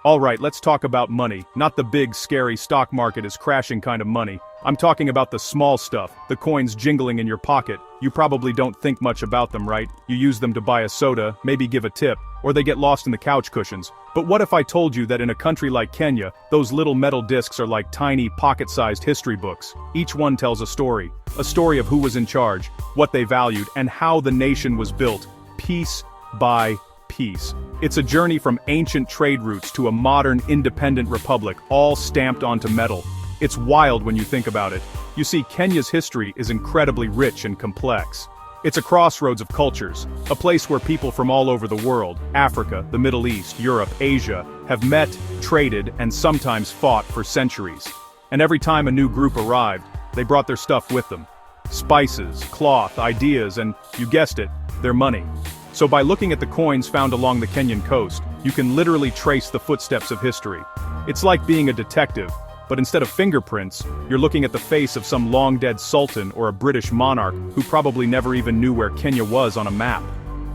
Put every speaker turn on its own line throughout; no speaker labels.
Alright, let's talk about money, not the big, scary stock market is crashing kind of money. I'm talking about the small stuff, the coins jingling in your pocket. You probably don't think much about them, right? You use them to buy a soda, maybe give a tip, or they get lost in the couch cushions. But what if I told you that in a country like Kenya, those little metal discs are like tiny, pocket-sized history books? Each one tells a story of who was in charge, what they valued, and how the nation was built, piece by piece. It's a journey from ancient trade routes to a modern independent republic, all stamped onto metal. It's wild when you think about it. You see, Kenya's history is incredibly rich and complex. It's a crossroads of cultures, a place where people from all over the world, Africa, the Middle East, Europe, Asia, have met, traded, and sometimes fought for centuries. And every time a new group arrived, they brought their stuff with them. Spices, cloth, ideas, and, you guessed it, their money. So by looking at the coins found along the Kenyan coast, you can literally trace the footsteps of history. It's like being a detective, but instead of fingerprints, you're looking at the face of some long-dead sultan or a British monarch who probably never even knew where Kenya was on a map.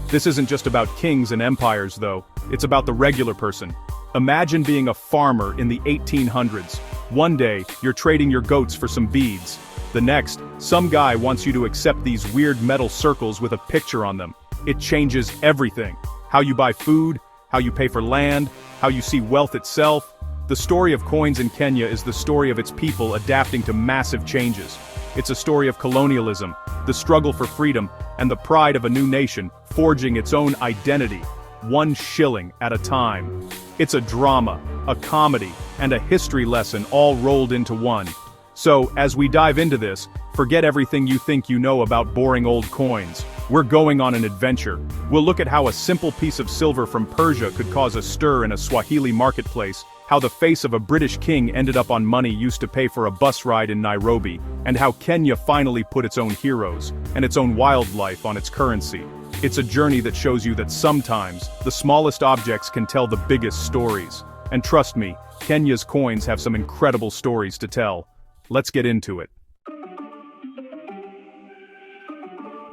This isn't just about kings and empires though, it's about the regular person. Imagine being a farmer in the 1800s. One day, you're trading your goats for some beads. The next, some guy wants you to accept these weird metal circles with a picture on them. It changes everything. How you buy food, how you pay for land, how you see wealth itself. The story of coins in Kenya is the story of its people adapting to massive changes. It's a story of colonialism, the struggle for freedom, and the pride of a new nation forging its own identity, 1 shilling at a time. It's a drama, a comedy, and a history lesson all rolled into one. So, as we dive into this, forget everything you think you know about boring old coins. We're going on an adventure. We'll look at how a simple piece of silver from Persia could cause a stir in a Swahili marketplace, how the face of a British king ended up on money used to pay for a bus ride in Nairobi, and how Kenya finally put its own heroes and its own wildlife on its currency. It's a journey that shows you that sometimes, the smallest objects can tell the biggest stories. And trust me, Kenya's coins have some incredible stories to tell. Let's get into it.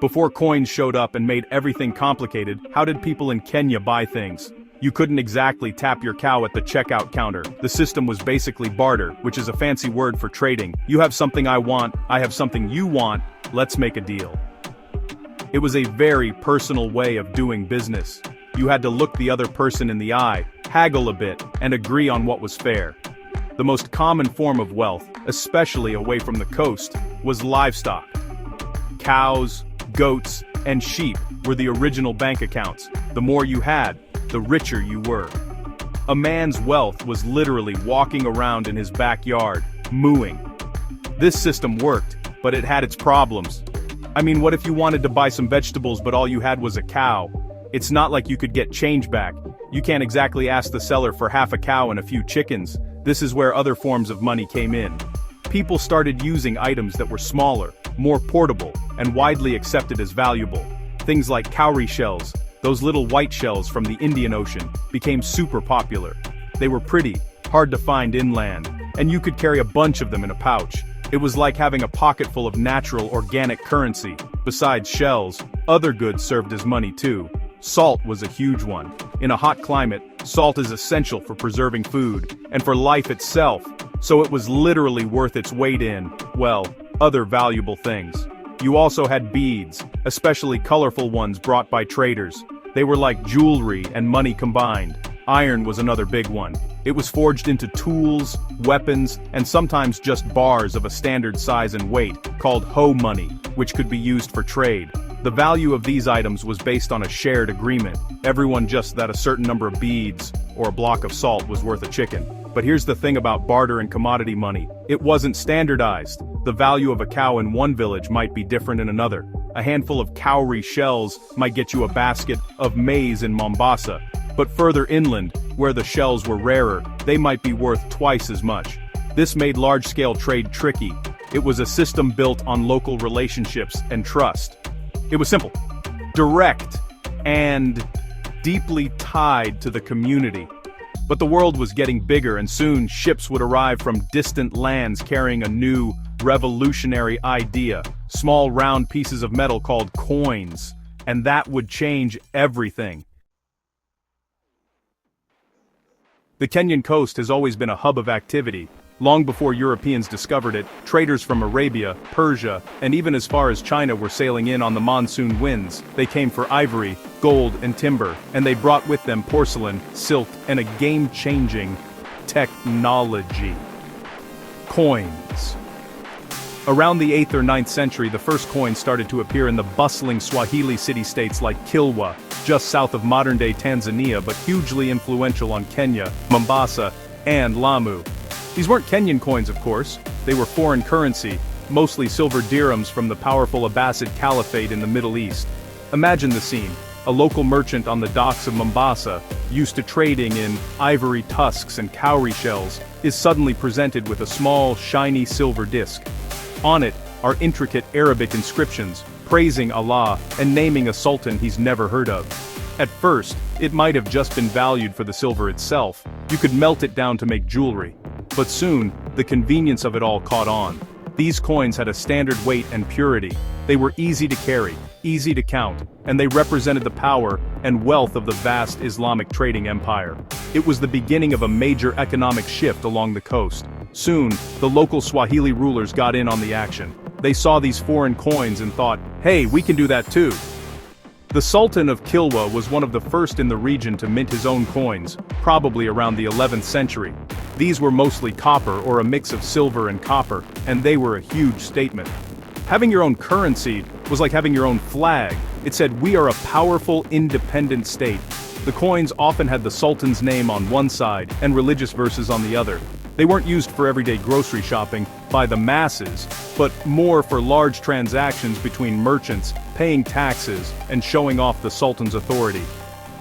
Before coins showed up and made everything complicated, how did people in Kenya buy things? You couldn't exactly tap your cow at the checkout counter. The system was basically barter, which is a fancy word for trading. You have something I want, I have something you want, let's make a deal. It was a very personal way of doing business. You had to look the other person in the eye, haggle a bit, and agree on what was fair. The most common form of wealth, especially away from the coast, was livestock. Cows, goats, and sheep were the original bank accounts. The more you had, the richer you were. A man's wealth was literally walking around in his backyard, mooing. This system worked, but it had its problems. I mean, what if you wanted to buy some vegetables but all you had was a cow? It's not like you could get change back. You can't exactly ask the seller for half a cow and a few chickens. This is where other forms of money came in. People started using items that were smaller, more portable, and widely accepted as valuable. Things like cowrie shells, those little white shells from the Indian Ocean, became super popular. They were pretty, hard to find inland, and you could carry a bunch of them in a pouch. It was like having a pocket full of natural, organic currency. Besides shells, other goods served as money too. Salt was a huge one. In a hot climate, salt is essential for preserving food, and for life itself, so it was literally worth its weight in, well, other valuable things. You also had beads, especially colorful ones brought by traders. They were like jewelry and money combined. Iron was another big one. It was forged into tools, weapons, and sometimes just bars of a standard size and weight, called hoe money, which could be used for trade. The value of these items was based on a shared agreement. Everyone just that a certain number of beads, or a block of salt was worth a chicken. But here's the thing about barter and commodity money. It wasn't standardized. The value of a cow in one village might be different in another. A handful of cowrie shells might get you a basket of maize in Mombasa. But further inland, where the shells were rarer, they might be worth twice as much. This made large-scale trade tricky. It was a system built on local relationships and trust. It was simple, direct, and deeply tied to the community. But the world was getting bigger, and soon ships would arrive from distant lands carrying a new, revolutionary idea, small round pieces of metal called coins, and that would change everything. The Kenyan coast has always been a hub of activity. Long before Europeans discovered it, traders from Arabia, Persia, and even as far as China were sailing in on the monsoon winds. They came for ivory, gold, and timber, and they brought with them porcelain, silk, and a game-changing technology. Coins. Around the 8th or 9th century, the first coins started to appear in the bustling Swahili city-states like Kilwa, just south of modern-day Tanzania but hugely influential on Kenya, Mombasa, and Lamu. These weren't Kenyan coins, of course. They were foreign currency, mostly silver dirhams from the powerful Abbasid Caliphate in the Middle East. Imagine the scene. A local merchant on the docks of Mombasa, used to trading in ivory tusks and cowrie shells, is suddenly presented with a small, shiny silver disc. On it are intricate Arabic inscriptions, praising Allah and naming a sultan he's never heard of. At first, it might have just been valued for the silver itself. You could melt it down to make jewelry. But soon, the convenience of it all caught on. These coins had a standard weight and purity. They were easy to carry, easy to count, and they represented the power and wealth of the vast Islamic trading empire. It was the beginning of a major economic shift along the coast. Soon, the local Swahili rulers got in on the action. They saw these foreign coins and thought, hey, we can do that too. The Sultan of Kilwa was one of the first in the region to mint his own coins, probably around the 11th century. These were mostly copper or a mix of silver and copper, and they were a huge statement. Having your own currency was like having your own flag. It said, we are a powerful, independent state. The coins often had the Sultan's name on one side and religious verses on the other. They weren't used for everyday grocery shopping by the masses, but more for large transactions between merchants, paying taxes, and showing off the Sultan's authority.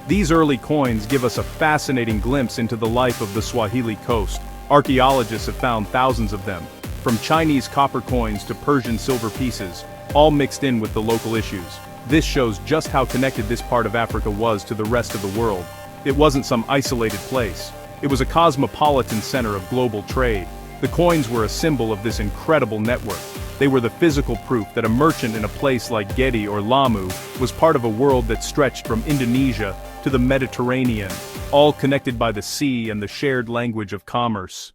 These early coins give us a fascinating glimpse into the life of the Swahili coast. Archaeologists have found thousands of them, from Chinese copper coins to Persian silver pieces, all mixed in with the local issues. This shows just how connected this part of Africa was to the rest of the world. It wasn't some isolated place. It was a cosmopolitan center of global trade. The coins were a symbol of this incredible network. They were the physical proof that a merchant in a place like Gedi or Lamu was part of a world that stretched from Indonesia to the Mediterranean, all connected by the sea and the shared language of commerce.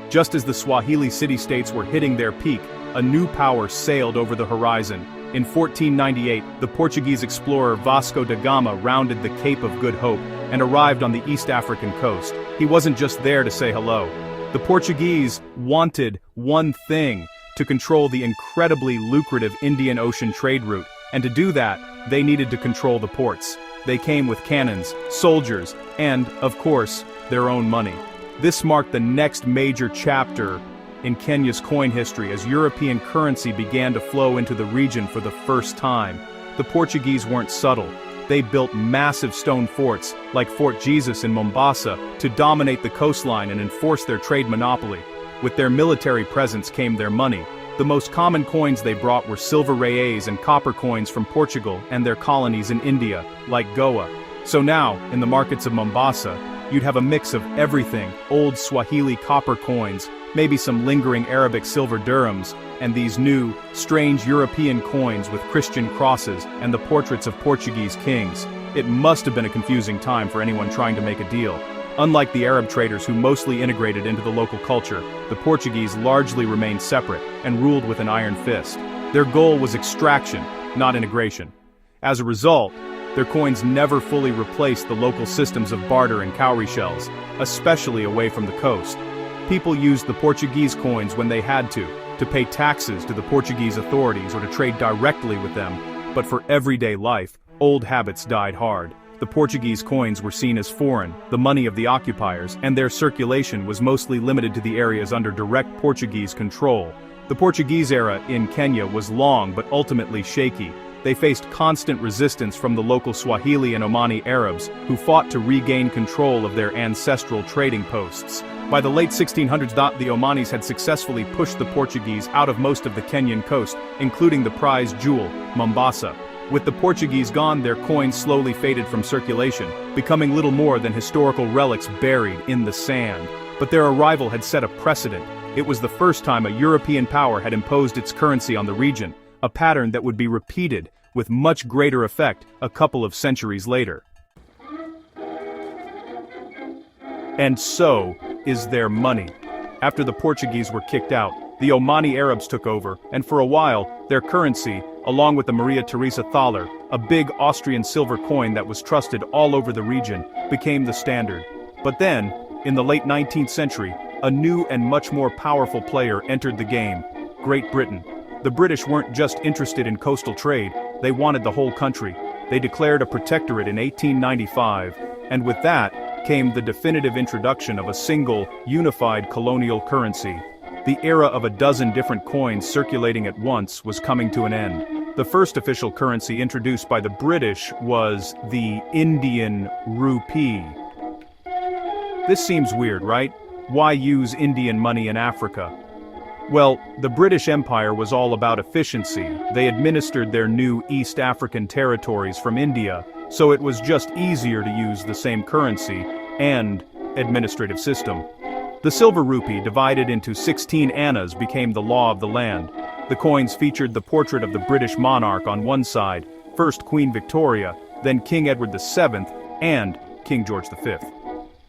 Just as the Swahili city-states were hitting their peak, a new power sailed over the horizon. In 1498, the Portuguese explorer Vasco da Gama rounded the Cape of Good Hope and arrived on the East African coast. He wasn't just there to say hello. The Portuguese wanted one thing: to control the incredibly lucrative Indian Ocean trade route, and to do that, they needed to control the ports. They came with cannons, soldiers, and, of course, their own money. This marked the next major chapter in Kenya's coin history as European currency began to flow into the region for the first time. The Portuguese weren't subtle. They built massive stone forts, like Fort Jesus in Mombasa, to dominate the coastline and enforce their trade monopoly. With their military presence came their money. The most common coins they brought were silver reais and copper coins from Portugal and their colonies in India, like Goa. So now, in the markets of Mombasa, you'd have a mix of everything: old Swahili copper coins, maybe some lingering Arabic silver dirhams, and these new, strange European coins with Christian crosses and the portraits of Portuguese kings. It must have been a confusing time for anyone trying to make a deal. Unlike the Arab traders who mostly integrated into the local culture, the Portuguese largely remained separate and ruled with an iron fist. Their goal was extraction, not integration. As a result, their coins never fully replaced the local systems of barter and cowrie shells, especially away from the coast. People used the Portuguese coins when they had to pay taxes to the Portuguese authorities or to trade directly with them, but for everyday life, old habits died hard. The Portuguese coins were seen as foreign, the money of the occupiers, and their circulation was mostly limited to the areas under direct Portuguese control. The Portuguese era in Kenya was long but ultimately shaky. They faced constant resistance from the local Swahili and Omani Arabs, who fought to regain control of their ancestral trading posts. By the late 1600s, the Omanis had successfully pushed the Portuguese out of most of the Kenyan coast, including the prized jewel, Mombasa. With the Portuguese gone, their coins slowly faded from circulation, becoming little more than historical relics buried in the sand. But their arrival had set a precedent. It was the first time a European power had imposed its currency on the region, a pattern that would be repeated with much greater effect a couple of centuries later. And so is their money. After the Portuguese were kicked out, the Omani Arabs took over, and for a while, their currency, along with the Maria Theresa thaler, a big Austrian silver coin that was trusted all over the region, became the standard. But then, in the late 19th century, a new and much more powerful player entered the game: Great Britain. The British weren't just interested in coastal trade, they wanted the whole country. They declared a protectorate in 1895, and with that came the definitive introduction of a single, unified colonial currency. The era of a dozen different coins circulating at once was coming to an end. The first official currency introduced by the British was the Indian rupee. This seems weird, right? Why use Indian money in Africa? Well, the British Empire was all about efficiency. They administered their new East African territories from India, so it was just easier to use the same currency and administrative system. The silver rupee, divided into 16 annas, became the law of the land. The coins featured the portrait of the British monarch on one side, first Queen Victoria, then King Edward VII, and King George V.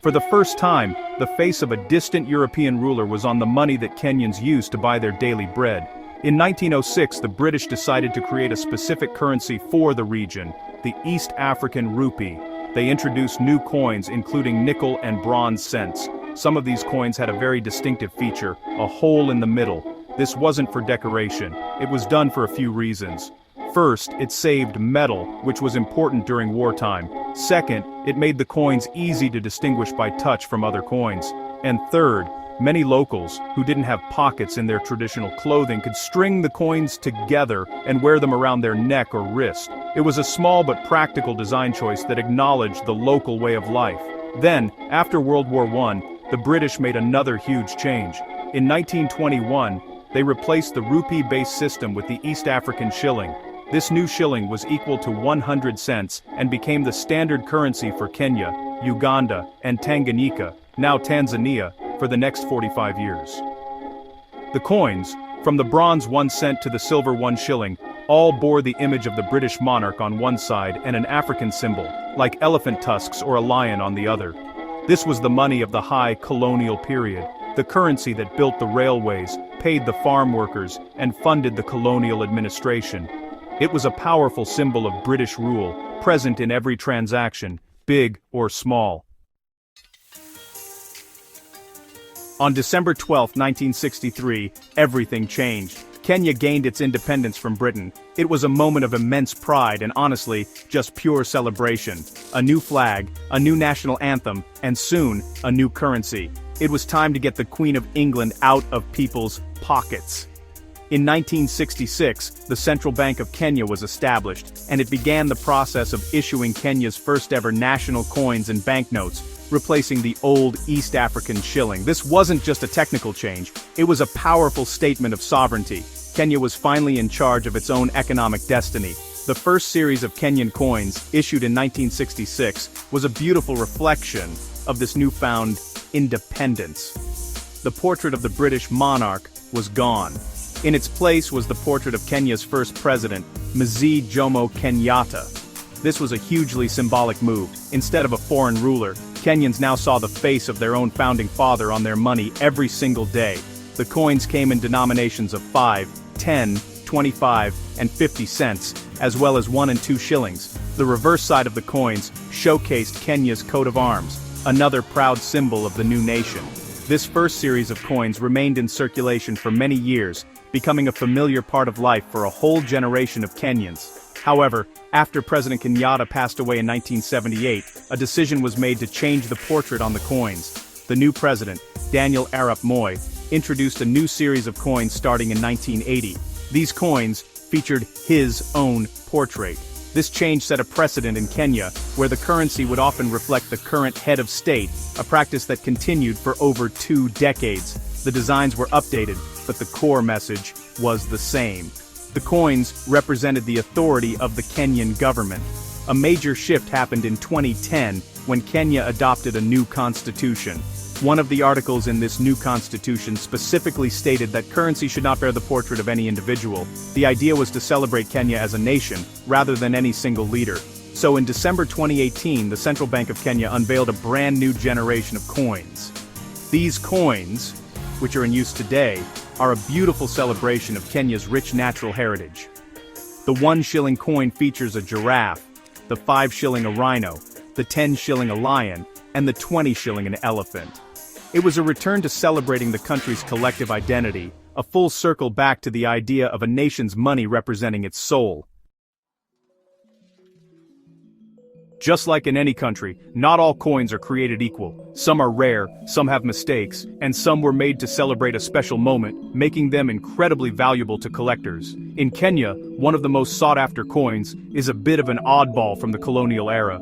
For the first time, the face of a distant European ruler was on the money that Kenyans used to buy their daily bread. In 1906, the British decided to create a specific currency for the region, the East African rupee. They introduced new coins including nickel and bronze cents. Some of these coins had a very distinctive feature: a hole in the middle. This wasn't for decoration. It was done for a few reasons. First, it saved metal, which was important during wartime. Second, it made the coins easy to distinguish by touch from other coins. And third, many locals, who didn't have pockets in their traditional clothing, could string the coins together and wear them around their neck or wrist. It was a small but practical design choice that acknowledged the local way of life. Then, after World War I, the British made another huge change. In 1921, they replaced the rupee-based system with the East African shilling. This new shilling was equal to 100 cents and became the standard currency for Kenya, Uganda, and Tanganyika, now Tanzania, for the next 45 years. The coins, from the bronze 1 cent to the silver 1 shilling, all bore the image of the British monarch on one side and an African symbol, like elephant tusks or a lion, on the other. This was the money of the high colonial period, the currency that built the railways, paid the farm workers, and funded the colonial administration. It was a powerful symbol of British rule, present in every transaction, big or small. On December 12, 1963, everything changed. Kenya gained its independence from Britain. It was a moment of immense pride and, honestly, just pure celebration. A new flag, a new national anthem, and soon, a new currency. It was time to get the Queen of England out of people's pockets. In 1966, the Central Bank of Kenya was established, and it began the process of issuing Kenya's first-ever national coins and banknotes, replacing the old East African shilling. This wasn't just a technical change, it was a powerful statement of sovereignty. Kenya was finally in charge of its own economic destiny. The first series of Kenyan coins, issued in 1966, was a beautiful reflection of this newfound independence. The portrait of the British monarch was gone. In its place was the portrait of Kenya's first president, Mzee Jomo Kenyatta. This was a hugely symbolic move. Instead of a foreign ruler, Kenyans now saw the face of their own founding father on their money every single day. The coins came in denominations of 5, 10, 25, and 50 cents, as well as 1 and 2 shillings. The reverse side of the coins showcased Kenya's coat of arms, another proud symbol of the new nation. This first series of coins remained in circulation for many years, becoming a familiar part of life for a whole generation of Kenyans. However, after President Kenyatta passed away in 1978, a decision was made to change the portrait on the coins. The new president, Daniel Arap Moi, introduced a new series of coins starting in 1980. These coins featured his own portrait. This change set a precedent in Kenya, where the currency would often reflect the current head of state, a practice that continued for over 2 decades. The designs were updated, but the core message was the same. The coins represented the authority of the Kenyan government. A major shift happened in 2010 when Kenya adopted a new constitution. One of the articles in this new constitution specifically stated that currency should not bear the portrait of any individual. The idea was to celebrate Kenya as a nation, rather than any single leader. So in December 2018, the Central Bank of Kenya unveiled a brand new generation of coins. These coins, which are in use today, are a beautiful celebration of Kenya's rich natural heritage. The 1 shilling coin features a giraffe, the 5 shilling a rhino, the 10 shilling a lion, and the 20 shilling an elephant. It was a return to celebrating the country's collective identity, a full circle back to the idea of a nation's money representing its soul. Just like in any country, not all coins are created equal. Some are rare, some have mistakes, and some were made to celebrate a special moment, making them incredibly valuable to collectors. In Kenya, one of the most sought-after coins is a bit of an oddball from the colonial era.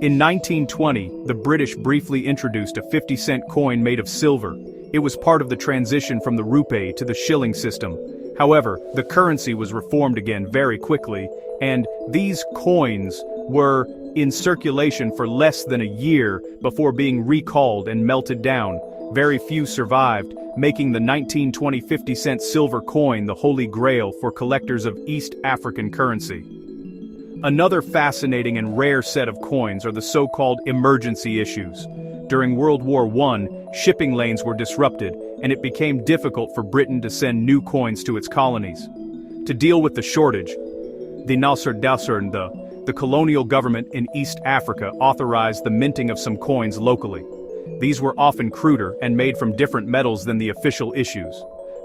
In 1920, the British briefly introduced a 50-cent coin made of silver. It was part of the transition from the rupee to the shilling system. However, the currency was reformed again very quickly, and these coins were in circulation for less than a year before being recalled and melted down. Very few survived, making the 1920 50-cent silver coin the holy grail for collectors of East African currency. Another fascinating and rare set of coins are the so-called emergency issues. During World War I, shipping lanes were disrupted, and it became difficult for Britain to send new coins to its colonies. To deal with the shortage, the colonial government in East Africa authorized the minting of some coins locally. These were often cruder and made from different metals than the official issues.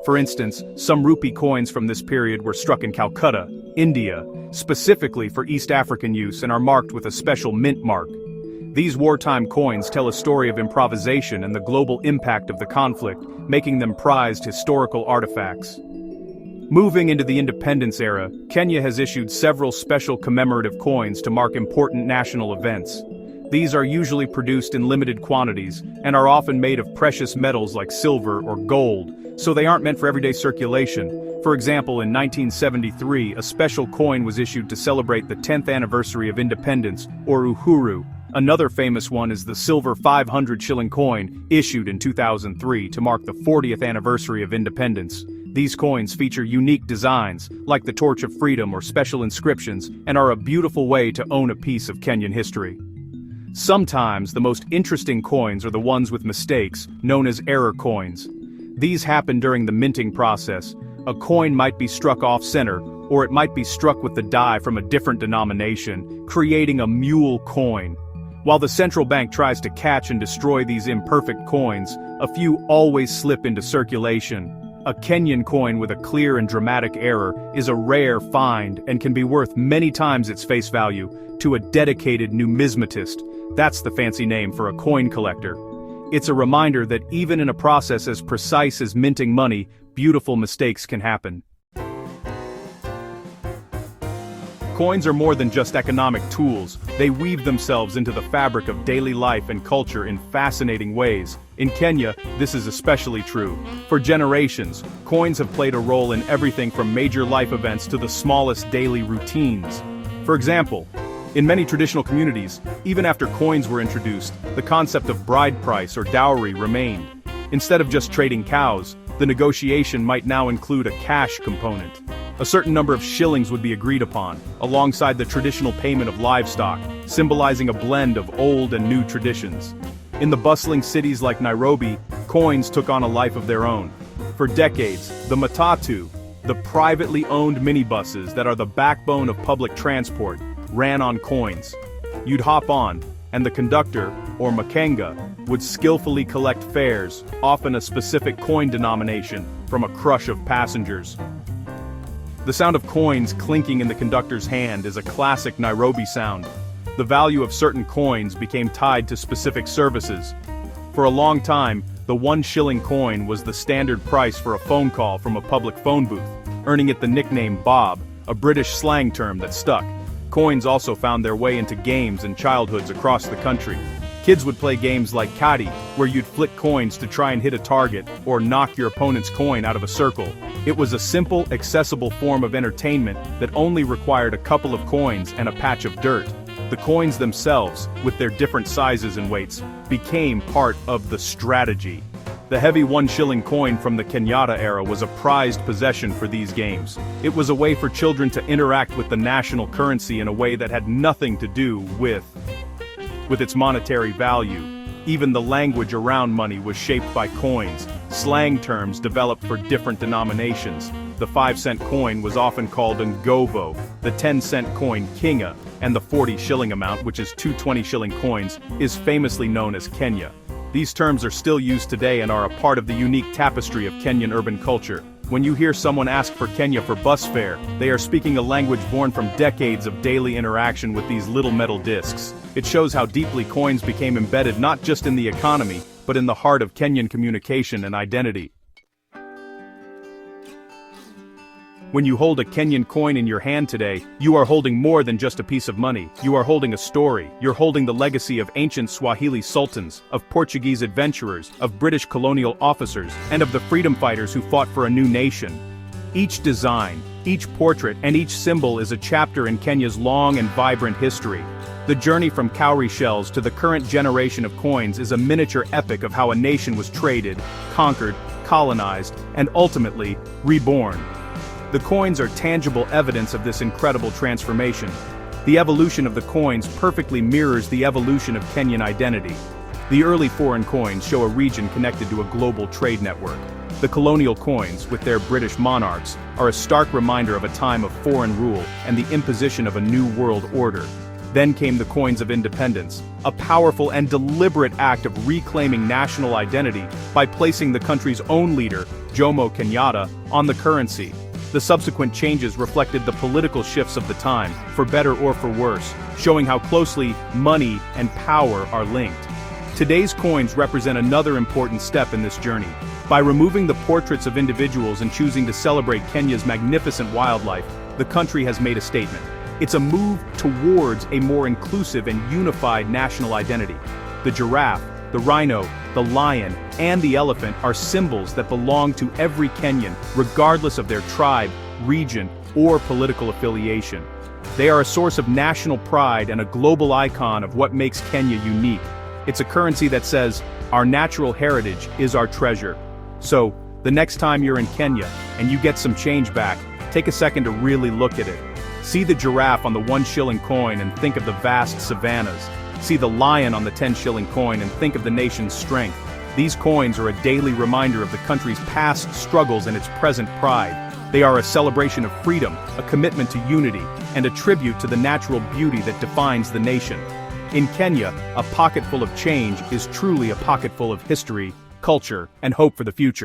For instance, some rupee coins from this period were struck in Calcutta, India, specifically for East African use and are marked with a special mint mark. These wartime coins tell a story of improvisation and the global impact of the conflict, making them prized historical artifacts. Moving into the independence era, Kenya has issued several special commemorative coins to mark important national events. These are usually produced in limited quantities and are often made of precious metals like silver or gold, so they aren't meant for everyday circulation. For example, in 1973, a special coin was issued to celebrate the 10th anniversary of independence, or Uhuru. Another famous one is the silver 500 shilling coin, issued in 2003 to mark the 40th anniversary of independence. These coins feature unique designs, like the Torch of Freedom or special inscriptions, and are a beautiful way to own a piece of Kenyan history. Sometimes the most interesting coins are the ones with mistakes, known as error coins. These happen during the minting process. A coin might be struck off-center, or it might be struck with the die from a different denomination, creating a mule coin. While the central bank tries to catch and destroy these imperfect coins, a few always slip into circulation. A Kenyan coin with a clear and dramatic error is a rare find and can be worth many times its face value to a dedicated numismatist. That's the fancy name for a coin collector. It's a reminder that even in a process as precise as minting money, beautiful mistakes can happen. Coins are more than just economic tools. They weave themselves into the fabric of daily life and culture in fascinating ways. In Kenya, this is especially true. For generations, coins have played a role in everything from major life events to the smallest daily routines. For example, in many traditional communities, even after coins were introduced, the concept of bride price or dowry remained. Instead of just trading cows, the negotiation might now include a cash component. A certain number of shillings would be agreed upon, alongside the traditional payment of livestock, symbolizing a blend of old and new traditions. In the bustling cities like Nairobi, coins took on a life of their own. For decades, the matatu, the privately owned minibuses that are the backbone of public transport, ran on coins. You'd hop on, and the conductor, or makenga, would skillfully collect fares, often a specific coin denomination, from a crush of passengers. The sound of coins clinking in the conductor's hand is a classic Nairobi sound. The value of certain coins became tied to specific services. For a long time, the 1 shilling coin was the standard price for a phone call from a public phone booth, earning it the nickname Bob, a British slang term that stuck. Coins also found their way into games and childhoods across the country. Kids would play games like Kadi, where you'd flick coins to try and hit a target, or knock your opponent's coin out of a circle. It was a simple, accessible form of entertainment that only required a couple of coins and a patch of dirt. The coins themselves, with their different sizes and weights, became part of the strategy. The heavy 1 shilling coin from the Kenyatta era was a prized possession for these games. It was a way for children to interact with the national currency in a way that had nothing to do with its monetary value. Even the language around money was shaped by coins, slang terms developed for different denominations. The 5-cent coin was often called Ngovo, the 10-cent coin Kinga, and the 40 shilling amount, which is 2 20-shilling coins, is famously known as Kenya. These terms are still used today and are a part of the unique tapestry of Kenyan urban culture. When you hear someone ask for Kenya for bus fare, they are speaking a language born from decades of daily interaction with these little metal discs. It shows how deeply coins became embedded not just in the economy, but in the heart of Kenyan communication and identity. When you hold a Kenyan coin in your hand today, you are holding more than just a piece of money. You are holding a story. You're holding the legacy of ancient Swahili sultans, of Portuguese adventurers, of British colonial officers, and of the freedom fighters who fought for a new nation. Each design, each portrait, and each symbol is a chapter in Kenya's long and vibrant history. The journey from cowrie shells to the current generation of coins is a miniature epic of how a nation was traded, conquered, colonized, and ultimately, reborn. The coins are tangible evidence of this incredible transformation. The evolution of the coins perfectly mirrors the evolution of Kenyan identity. The early foreign coins show a region connected to a global trade network. The colonial coins, with their British monarchs, are a stark reminder of a time of foreign rule and the imposition of a new world order. Then came the coins of independence, a powerful and deliberate act of reclaiming national identity by placing the country's own leader, Jomo Kenyatta, on the currency. The subsequent changes reflected the political shifts of the time, for better or for worse, showing how closely money and power are linked. Today's coins represent another important step in this journey. By removing the portraits of individuals and choosing to celebrate Kenya's magnificent wildlife, the country has made a statement. It's a move towards a more inclusive and unified national identity. The giraffe, the rhino, the lion, and the elephant are symbols that belong to every Kenyan, regardless of their tribe, region, or political affiliation. They are a source of national pride and a global icon of what makes Kenya unique. It's a currency that says, our natural heritage is our treasure. So, the next time you're in Kenya, and you get some change back, take a second to really look at it. See the giraffe on the 1 shilling coin and think of the vast savannas. See the lion on the 10 shilling coin and think of the nation's strength. These coins are a daily reminder of the country's past struggles and its present pride. They are a celebration of freedom, a commitment to unity, and a tribute to the natural beauty that defines the nation. In Kenya, a pocket full of change is truly a pocket full of history, culture, and hope for the future.